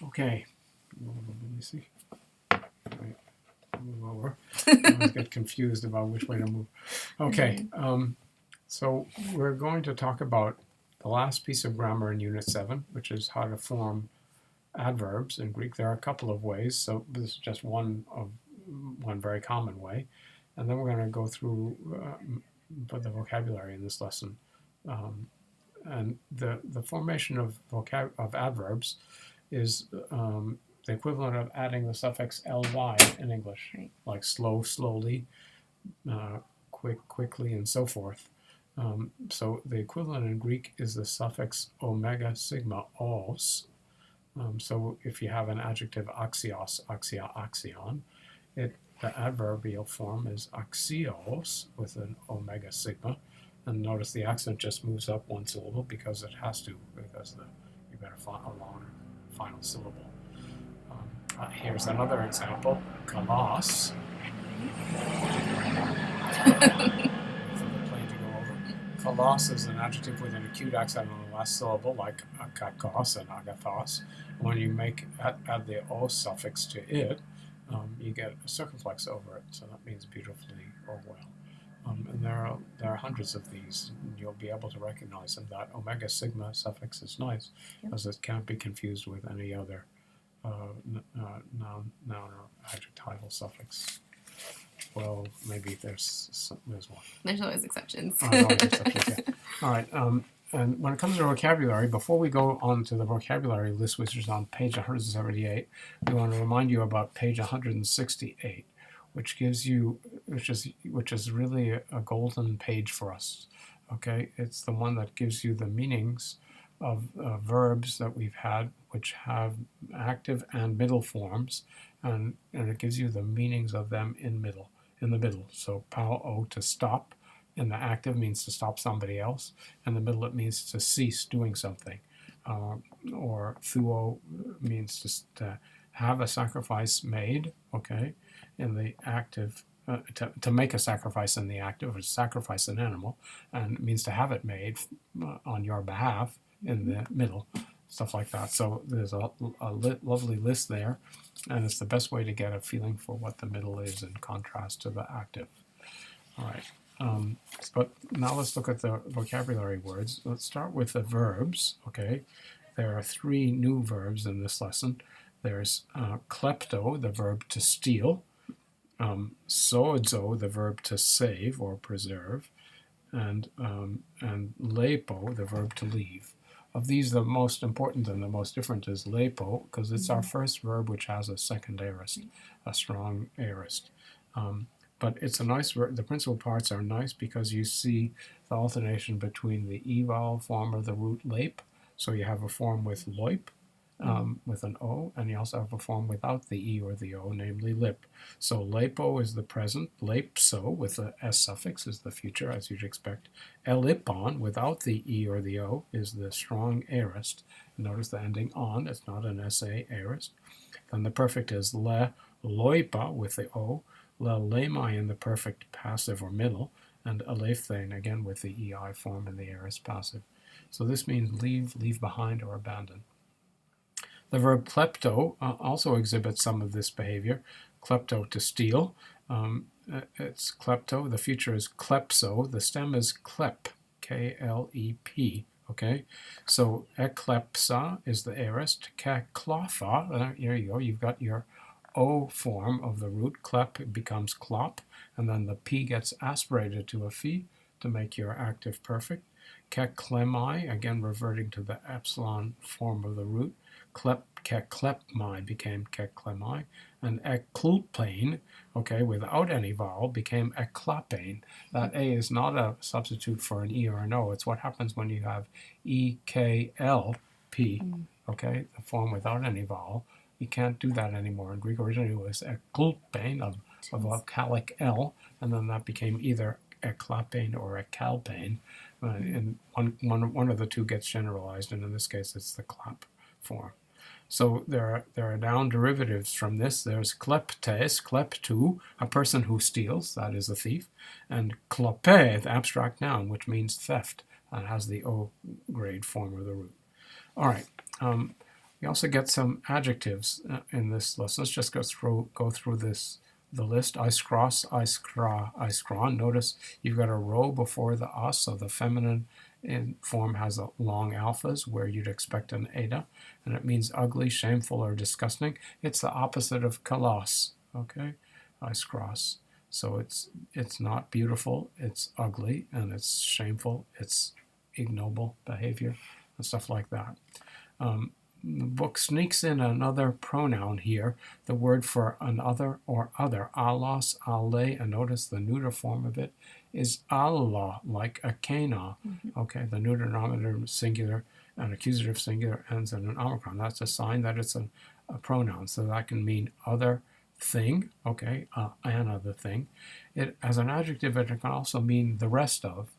Okay. Let me see. Wait, move over. I always get confused about which way to move. Okay. So we're going to talk about the last piece of grammar in Unit 7, which is how to form adverbs in Greek. There are a couple of ways, so this is just one very common way. And then we're going to go through the vocabulary in this lesson. And the formation of adverbs is the equivalent of adding the suffix ly in English, Right. like slow, slowly, quickly, and so forth. So the equivalent in Greek is the suffix omega sigma os. So if you have an adjective axios, axia, axion, the adverbial form is axios with an omega sigma. And notice the accent just moves up one syllable because it has to, because you better find a long final syllable. Here's another example, kalos. Kalos is an adjective with an acute accent on the last syllable, like kakos and agathos. When you add the o suffix to it, you get a circumflex over it, so that means beautifully or well. And there are hundreds of these, and you'll be able to recognize them. That omega sigma suffix is nice, because it can't be confused with any other noun or adjectival suffix. Well, maybe there's one. There's always exceptions. Always exceptions, yeah. All right. And when it comes to vocabulary, before we go on to the vocabulary list, which is on page 178, we want to remind you about page 168, which is really a golden page for us. Okay, it's the one that gives you the meanings of verbs that we've had, which have active and middle forms, and it gives you the meanings of them in the middle. So pao o, to stop, in the active means to stop somebody else. In the middle, it means to cease doing something. Or thuo means to have a sacrifice made, okay, in the active, to make a sacrifice in the active, or sacrifice an animal, and it means to have it made on your behalf in the middle, stuff like that. So there's a lovely list there, and it's the best way to get a feeling for what the middle is in contrast to the active. All right. But now let's look at the vocabulary words. Let's start with the verbs, okay? There are 3 new verbs in this lesson. There's klepto, the verb to steal, sozo, the verb to save or preserve, and lepo, the verb to leave. Of these, the most important and the most different is lepo, because it's our first verb which has a second aorist, a strong aorist. But it's a nice verb. The principal parts are nice because you see the alternation between the e vowel form of the root lep. So you have a form with loip, with an o, and you also have a form without the e or the o, namely lip. So lepo is the present, lepso with the s suffix is the future, as you'd expect. Elipon without the e or the o is the strong aorist. Notice the ending on, it's not an sa aorist. Then the perfect is le loipa with the o, le lemai in the perfect passive or middle, and alephthein again with the ei form in the aorist passive. So this means leave behind, or abandon. The verb klepto also exhibits some of this behavior. Klepto, to steal. It's klepto. The future is klepso. The stem is klep, K-L-E-P. Okay, so eklepsa is the aorist. Keklopha, here you go. You've got your O form of the root. Klep becomes klop, and then the P gets aspirated to a phi to make your active perfect. Keklemai, again reverting to the epsilon form of the root. Keklepmai became keklemai, and eklupane, okay, without any vowel, became eklapane. That A is not a substitute for an E or an O. It's what happens when you have E-K-L-P, okay, the form without any vowel. You can't do that anymore. In Greek, originally it was eklupane, of a vocalic L, and then that became either eklapane or ekalpane. And one of the two gets generalized, and in this case it's the klap form. So there are noun derivatives from this. There's kleptes, kleptu, a person who steals, that is a thief, and klope, the abstract noun, which means theft, and has the O grade form of the root. All right. We also get some adjectives in this list. Let's just go through the list. Iskros, iskra, iskron. Notice you've got a rho before the us, so the feminine form has long alphas where you'd expect an eta, and it means ugly, shameful, or disgusting. It's the opposite of kalos, okay? Iskros. So it's not beautiful, it's ugly, and it's shameful, it's ignoble behavior, and stuff like that. The book sneaks in another pronoun here, the word for another or other, allos, alle, and notice the neuter form of it is Allah, like akena. Okay, the neuter nominative singular and accusative singular ends in an omicron. That's a sign that it's a pronoun, so that can mean other thing, okay, an other thing. It, as an adjective, it can also mean the rest of.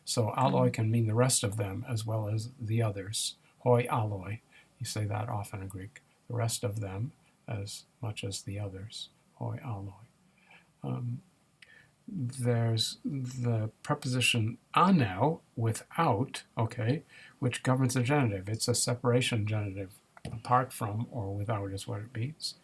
So alloy can mean the rest of them as well as the others. Hoi alloy. You say that often in Greek. The rest of them as much as the others. Hoi alloy. There's the preposition anau, without, okay, which governs the genitive. It's a separation genitive. Apart from or without is what it means.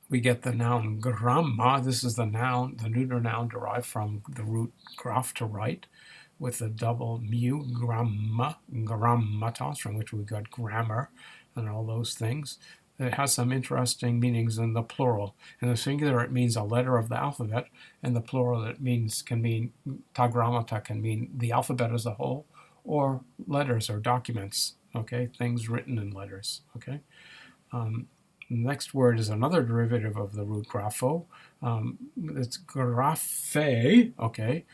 We get the noun gramma. This is the noun, the neuter noun derived from the root graph, to write, with the double mu, gramma, grammatos, from which we got grammar and all those things. It has some interesting meanings in the plural. In the singular, it means a letter of the alphabet. In the plural, it can mean, tagrammata can mean the alphabet as a whole, or letters or documents, okay, things written in letters, okay. The next word is another derivative of the root grapho. It's graphe, okay,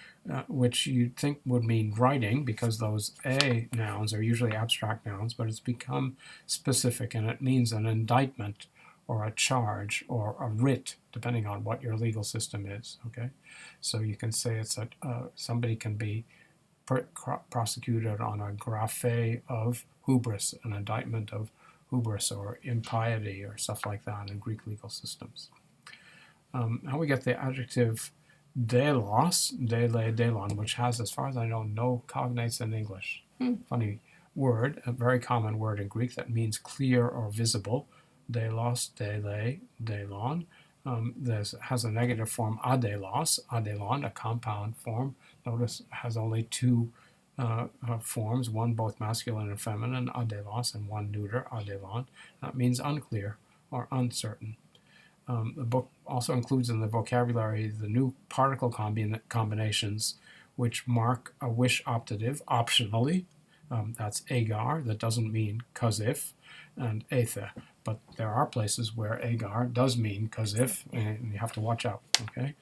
which you'd think would mean writing, because those a nouns are usually abstract nouns, but it's become specific, and it means an indictment or a charge or a writ, depending on what your legal system is, okay. So you can say it's somebody can be prosecuted on a graphe of hubris, an indictment of hubris or impiety or stuff like that in Greek legal systems. Now we get the adjective delos, dele, delon, which has, as far as I know, no cognates in English. Funny word, a very common word in Greek that means clear or visible. Delos, dele, delon. Has a negative form, adelos, adelon, a compound form. Notice it has only two forms, one both masculine and feminine, adelos, and one neuter, adelon. That means unclear or uncertain. The book also includes in the vocabulary the new particle combinations which mark a wish optative optionally. That's agar, that doesn't mean 'cause if, and ethe. But there are places where agar does mean 'cause if, and you have to watch out, okay?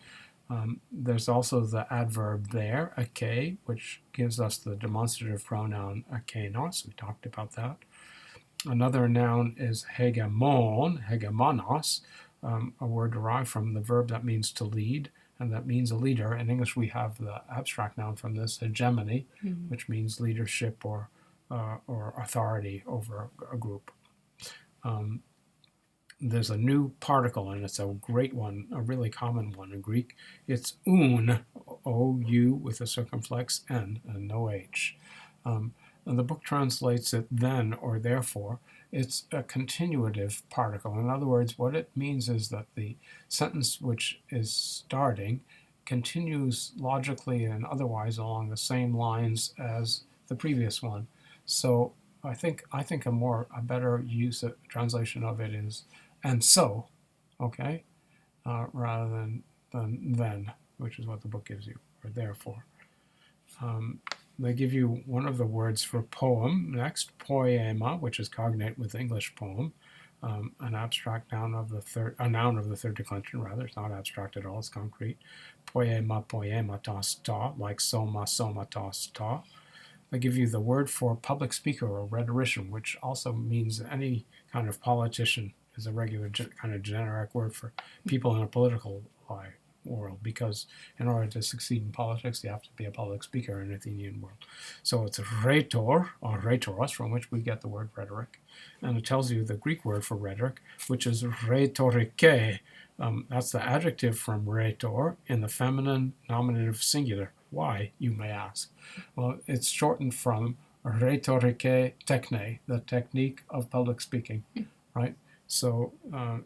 There's also the adverb there, ake, which gives us the demonstrative pronoun akenos. We talked about that. Another noun is hegemon, hegemonos, a word derived from the verb that means to lead, and that means a leader. In English, we have the abstract noun from this, hegemony, which means leadership or authority over a group. There's a new particle, and it's a great one, a really common one in Greek. It's un, O-U, with a circumflex N and no H. And the book translates it then or therefore. It's a continuative particle. In other words, what it means is that the sentence which is starting continues logically and otherwise along the same lines as the previous one. So I think a better translation of it is and so, okay, rather than then, which is what the book gives you, or therefore. They give you one of the words for poem next, poema, which is cognate with English poem, an abstract noun of the third declension, rather. It's not abstract at all, it's concrete. Poema, poematos ta, like soma, somatos ta. They give you the word for public speaker or rhetorician, which also means any kind of politician, is a regular kind of generic word for people in a political world, because in order to succeed in politics, you have to be a public speaker in the Athenian world. So it's rhetor, or rhetoros, from which we get the word rhetoric. And it tells you the Greek word for rhetoric, which is rhetorike. That's the adjective from rhetor in the feminine nominative singular. Why, you may ask? Well, it's shortened from rhetorike techne, the technique of public speaking, right? So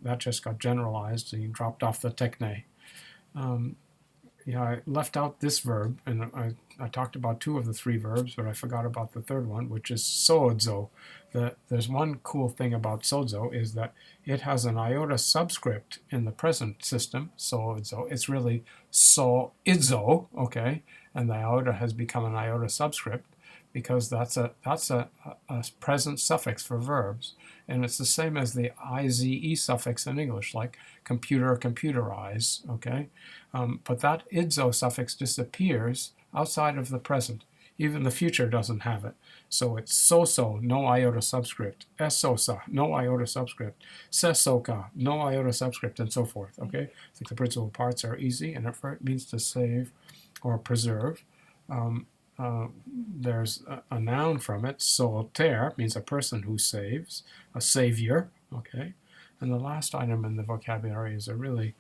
that just got generalized and you dropped off the techne. I left out this verb, and I talked about 2 of the 3 verbs, but I forgot about the third one, which is sozo. There's one cool thing about sozo is that it has an iota subscript in the present system, sozo. It's really so-izo, okay? And the iota has become an iota subscript because that's a present suffix for verbs. And it's the same as the ize suffix in English, like computer, computerize, okay? But that idzo suffix disappears outside of the present. Even the future doesn't have it. So it's so-so, no iota subscript. Esosa, no iota subscript. Sesoka, no iota subscript, and so forth, okay? I think the principal parts are easy, and it means to save or preserve. There's a noun from it. Solter means a person who saves, a savior, okay? And the last item in the vocabulary is a really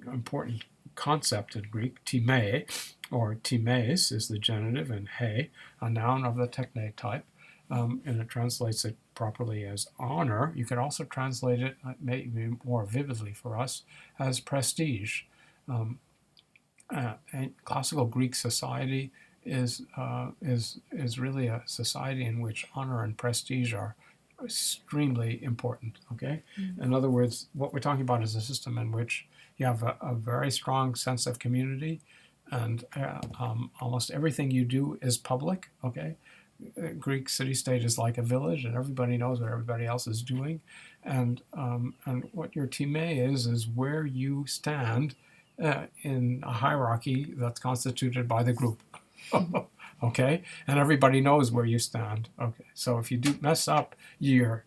important concept in Greek. Time, or times, is the genitive, and he, a noun of the techne type, and it translates it properly as honor. You could also translate it, maybe more vividly for us, as prestige. And classical Greek society is really a society in which honor and prestige are extremely important, okay? In other words, what we're talking about is a system in which you have a very strong sense of community, and almost everything you do is public, okay? Greek city-state is like a village, and everybody knows what everybody else is doing, and what your time is where you stand in a hierarchy that's constituted by the group. Okay, and everybody knows where you stand. Okay, so if you do mess up, you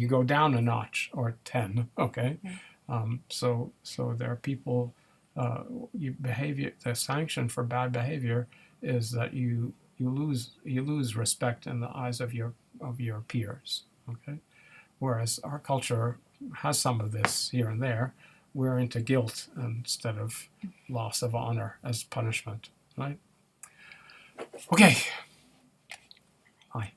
go down a notch or 10. Okay, so there are people. The sanction for bad behavior is that you lose respect in the eyes of your peers. Okay, whereas our culture has some of this here and there. We're into guilt instead of loss of honor as punishment, right? Okay. Bye.